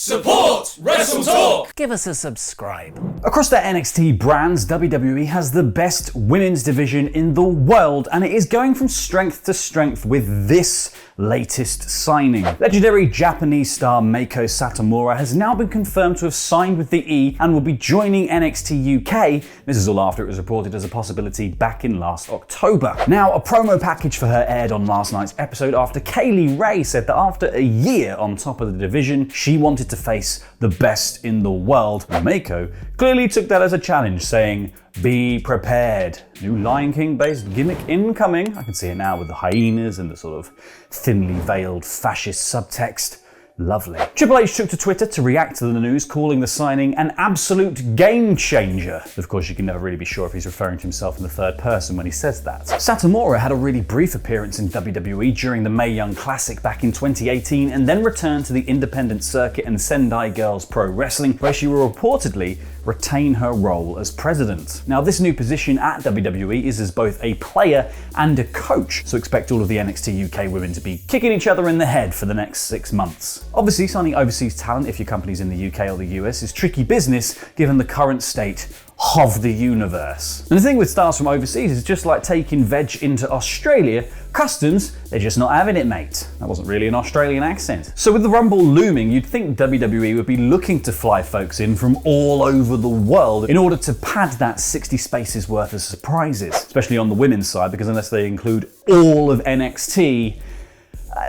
Support WrestleTalk! Give us a subscribe. Across their NXT brands, WWE has the best women's division in the world, and it is going from strength to strength with this latest signing. Legendary Japanese star Meiko Satomura has now been confirmed to have signed with the E and will be joining NXT UK. This is all after it was reported as a possibility back in last October. Now, a promo package for her aired on last night's episode after Kaylee Ray said that after a year on top of the division, she wanted to face the best in the world. Meiko clearly took that as a challenge, saying, "Be prepared." New Lion King based gimmick incoming. I can see it now with the hyenas and the sort of thinly veiled fascist subtext. Lovely. Triple H took to Twitter to react to the news, calling the signing an absolute game changer. Of course, you can never really be sure if he's referring to himself in the third person when he says that. Satomura had a really brief appearance in WWE during the Mae Young Classic back in 2018 and then returned to the independent circuit and Sendai Girls Pro Wrestling, where she will reportedly retain her role as president. Now, this new position at WWE is as both a player and a coach, so expect all of the NXT UK women to be kicking each other in the head for the next 6 months. Obviously, signing overseas talent if your company's in the UK or the US is tricky business given the current state of the universe. And the thing with stars from overseas is just like taking veg into Australia, customs, they're just not having it, mate. That wasn't really an Australian accent. So with the Rumble looming, you'd think WWE would be looking to fly folks in from all over the world in order to pad that 60 spaces worth of surprises, especially on the women's side, because unless they include all of NXT,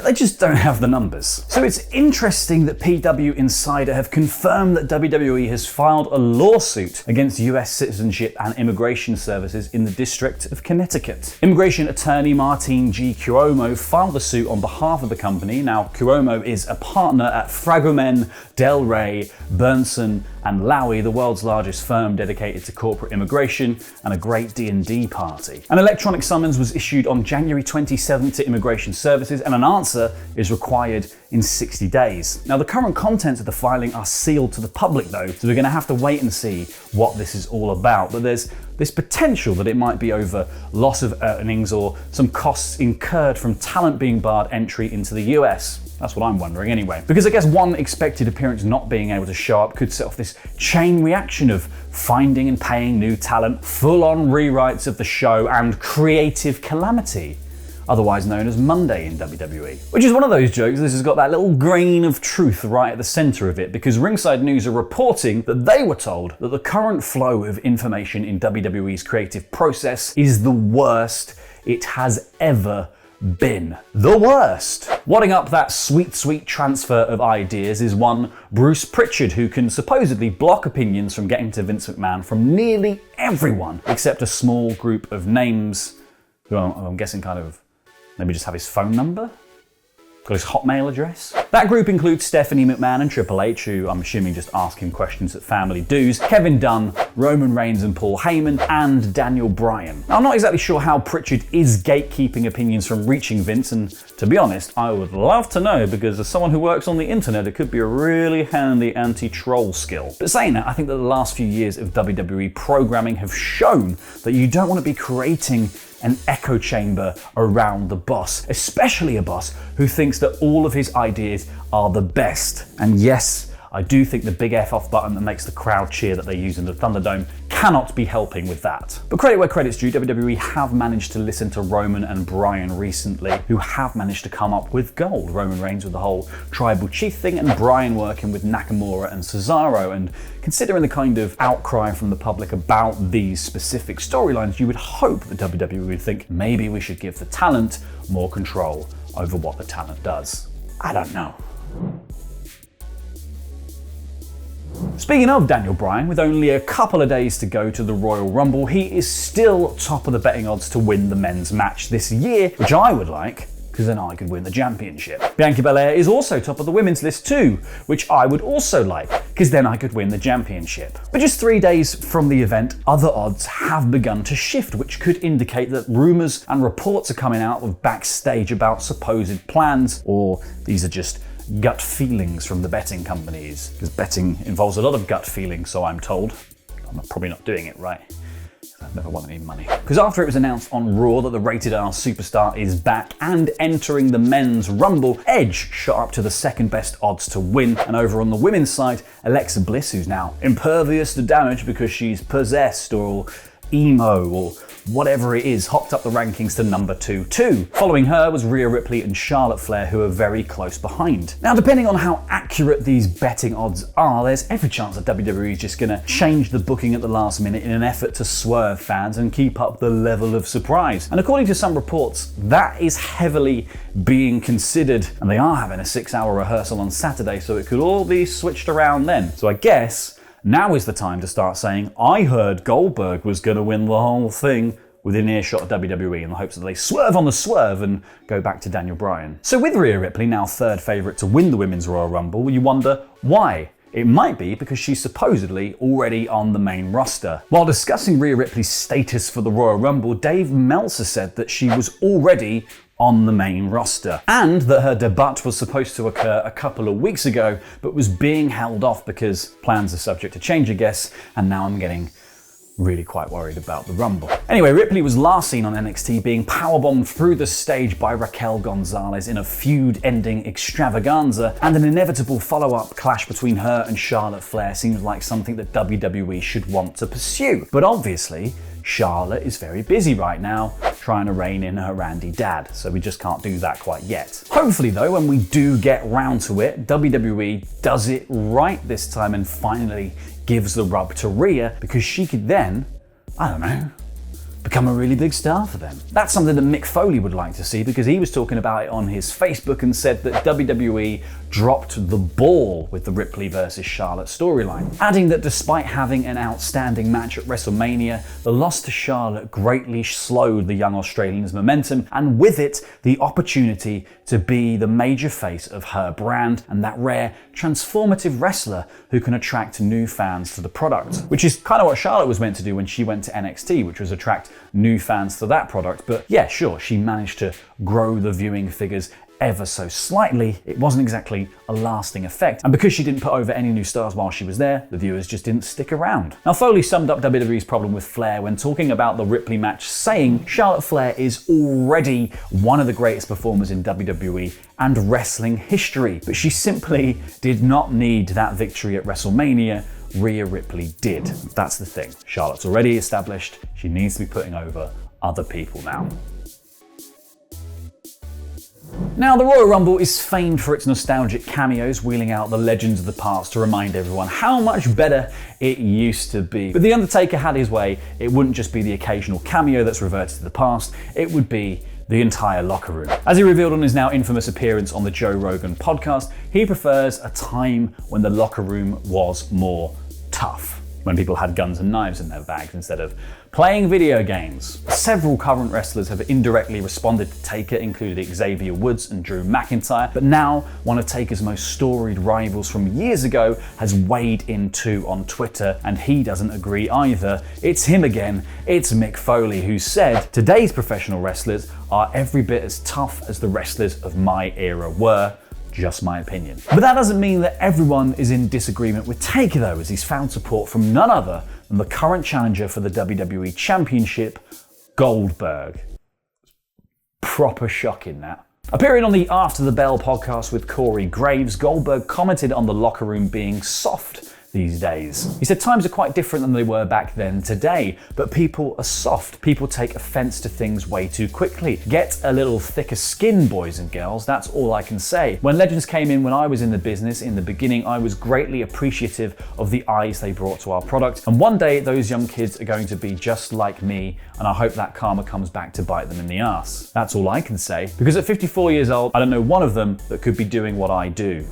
they just don't have the numbers. So it's interesting that PW Insider have confirmed that WWE has filed a lawsuit against US Citizenship and Immigration Services in the District of Connecticut. Immigration attorney Martine G. Cuomo filed the suit on behalf of the company. Now, Cuomo is a partner at Fragomen, Del Rey, Bernson, and Lowy, the world's largest firm dedicated to corporate immigration and a great D&D party. An electronic summons was issued on January 27th to Immigration Services, and an answer is required in 60 days. Now, the current contents of the filing are sealed to the public though, so we're going to have to wait and see what this is all about. But there's this potential that it might be over loss of earnings or some costs incurred from talent being barred entry into the US. That's what I'm wondering anyway. Because I guess one expected appearance not being able to show up could set off this chain reaction of finding and paying new talent, full-on rewrites of the show, and creative calamity, otherwise known as Monday in WWE. Which is one of those jokes, this has got that little grain of truth right at the center of it, because Ringside News are reporting that they were told that the current flow of information in WWE's creative process is the worst it has ever been. The worst. Wadding up that sweet, sweet transfer of ideas is one Bruce Pritchard, who can supposedly block opinions from getting to Vince McMahon from nearly everyone, except a small group of names who I'm guessing kind of maybe just have his phone number? Got his Hotmail address? That group includes Stephanie McMahon and Triple H, who I'm assuming just ask him questions at family dues, Kevin Dunn, Roman Reigns and Paul Heyman, and Daniel Bryan. Now, I'm not exactly sure how Pritchard is gatekeeping opinions from reaching Vince, and to be honest, I would love to know, because as someone who works on the internet, it could be a really handy anti-troll skill. But saying that, I think that the last few years of WWE programming have shown that you don't want to be creating an echo chamber around the boss, especially a boss who thinks that all of his ideas are the best. And yes, I do think the big F off button that makes the crowd cheer that they use in the Thunderdome cannot be helping with that. But credit where credit's due, WWE have managed to listen to Roman and Bryan recently, who have managed to come up with gold. Roman Reigns with the whole tribal chief thing, and Bryan working with Nakamura and Cesaro. And considering the kind of outcry from the public about these specific storylines, you would hope that WWE would think maybe we should give the talent more control over what the talent does. I don't know. Speaking of Daniel Bryan, with only a couple of days to go to the Royal Rumble, he is still top of the betting odds to win the men's match this year, which I would like, because then I could win the championship. Bianca Belair is also top of the women's list too, which I would also like, because then I could win the championship. But just 3 days from the event, other odds have begun to shift, which could indicate that rumours and reports are coming out of backstage about supposed plans, or these are just gut feelings from the betting companies, because betting involves a lot of gut feelings, so I'm told. I'm probably not doing it right. I've never won any money. Because after it was announced on Raw that the Rated R Superstar is back and entering the Men's Rumble, Edge shot up to the second best odds to win. And over on the women's side, Alexa Bliss, who's now impervious to damage because she's possessed or emo or whatever it is, hopped up the rankings to number 2 too. Following her was Rhea Ripley and Charlotte Flair, who are very close behind. Now, depending on how accurate these betting odds are, there's every chance that WWE is just gonna change the booking at the last minute in an effort to swerve fans and keep up the level of surprise. And according to some reports, that is heavily being considered, and they are having a 6-hour rehearsal on Saturday, so it could all be switched around then. So I guess now is the time to start saying, I heard Goldberg was going to win the whole thing, within earshot of WWE, in the hopes that they swerve on the swerve and go back to Daniel Bryan. So with Rhea Ripley now third favourite to win the Women's Royal Rumble, you wonder why? It might be because she's supposedly already on the main roster. While discussing Rhea Ripley's status for the Royal Rumble, Dave Meltzer said that she was already on the main roster, and that her debut was supposed to occur a couple of weeks ago, but was being held off because plans are subject to change, I guess, and now I'm getting really quite worried about the Rumble. Anyway, Ripley was last seen on NXT being powerbombed through the stage by Raquel Gonzalez in a feud-ending extravaganza, and an inevitable follow-up clash between her and Charlotte Flair seems like something that WWE should want to pursue. But obviously, Charlotte is very busy right now trying to rein in her Randy dad, so we just can't do that quite yet. Hopefully though, when we do get round to it, WWE does it right this time and finally gives the rub to Rhea, because she could then, I don't know, become a really big star for them. That's something that Mick Foley would like to see, because he was talking about it on his Facebook and said that WWE dropped the ball with the Ripley versus Charlotte storyline, adding that despite having an outstanding match at WrestleMania, the loss to Charlotte greatly slowed the young Australian's momentum, and with it, the opportunity to be the major face of her brand and that rare, transformative wrestler who can attract new fans to the product. Which is kind of what Charlotte was meant to do when she went to NXT, which was attract new fans to that product. But yeah, sure, she managed to grow the viewing figures ever so slightly. It wasn't exactly a lasting effect, and because she didn't put over any new stars while she was there, the viewers just didn't stick around. Now, Foley summed up WWE's problem with Flair when talking about the Ripley match, saying Charlotte Flair is already one of the greatest performers in WWE and wrestling history, but she simply did not need that victory at WrestleMania. Rhea Ripley did. That's the thing. Charlotte's already established. She needs to be putting over other people now. Now, the Royal Rumble is famed for its nostalgic cameos, wheeling out the legends of the past to remind everyone how much better it used to be. But The Undertaker had his way. It wouldn't just be the occasional cameo that's reverted to the past, it would be the entire locker room. As he revealed on his now infamous appearance on the Joe Rogan podcast, he prefers a time when the locker room was more tough, when people had guns and knives in their bags instead of playing video games. Several current wrestlers have indirectly responded to Taker, including Xavier Woods and Drew McIntyre, but now one of Taker's most storied rivals from years ago has weighed in too on Twitter, and he doesn't agree either. It's him again. It's Mick Foley, who said, "Today's professional wrestlers are every bit as tough as the wrestlers of my era were. Just my opinion." But that doesn't mean that everyone is in disagreement with Taker though, as he's found support from none other than the current challenger for the WWE Championship, Goldberg. Proper shocking, that. Appearing on the After the Bell podcast with Corey Graves, Goldberg commented on the locker room being soft these days. He said times are quite different than they were back then today, but people are soft. People take offense to things way too quickly. Get a little thicker skin, boys and girls, that's all I can say. When legends came in when I was in the business in the beginning, I was greatly appreciative of the eyes they brought to our product, and one day those young kids are going to be just like me, and I hope that karma comes back to bite them in the ass. That's all I can say, because at 54 years old, I don't know one of them that could be doing what I do.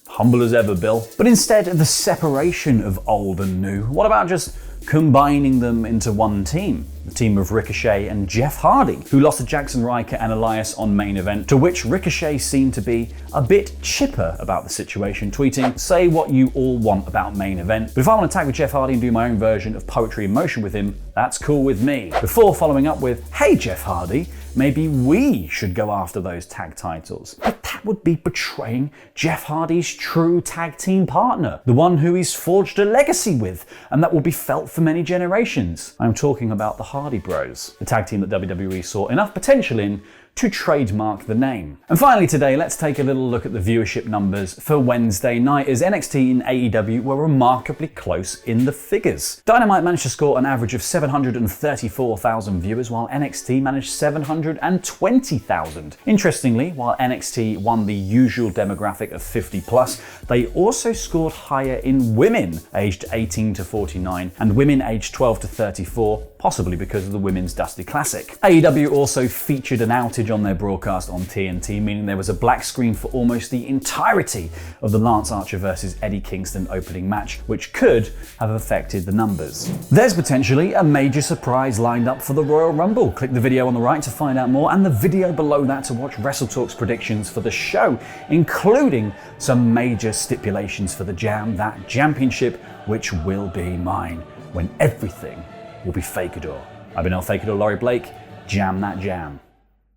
Humble as ever, Bill. But instead of the separation of old and new, what about just combining them into one team? The team of Ricochet and Jeff Hardy, who lost to Jackson Ryker and Elias on Main Event, to which Ricochet seemed to be a bit chipper about the situation, tweeting, "Say what you all want about Main Event, but if I want to tag with Jeff Hardy and do my own version of Poetry in Motion with him, that's cool with me." Before following up with, "Hey Jeff Hardy, maybe we should go after those tag titles." But that that would be betraying Jeff Hardy's true tag team partner, the one who he's forged a legacy with, and that will be felt for many generations. I'm talking about the Hardy Bros, the tag team that WWE saw enough potential in to trademark the name. And finally today, let's take a little look at the viewership numbers for Wednesday night, as NXT and AEW were remarkably close in the figures. Dynamite managed to score an average of 734,000 viewers, while NXT managed 720,000. Interestingly, while NXT won the usual demographic of 50+, they also scored higher in women aged 18 to 49 and women aged 12 to 34, possibly because of the Women's Dusty Classic. AEW also featured an outage on their broadcast on TNT, meaning there was a black screen for almost the entirety of the Lance Archer versus Eddie Kingston opening match, which could have affected the numbers. There's potentially a major surprise lined up for the Royal Rumble. Click the video on the right to find out more, and the video below that to watch WrestleTalk's predictions for the show, including some major stipulations for the Jam That Championship, which will be mine when everything will be Fakador. I've been El Fakador Laurie Blake. Jam that jam.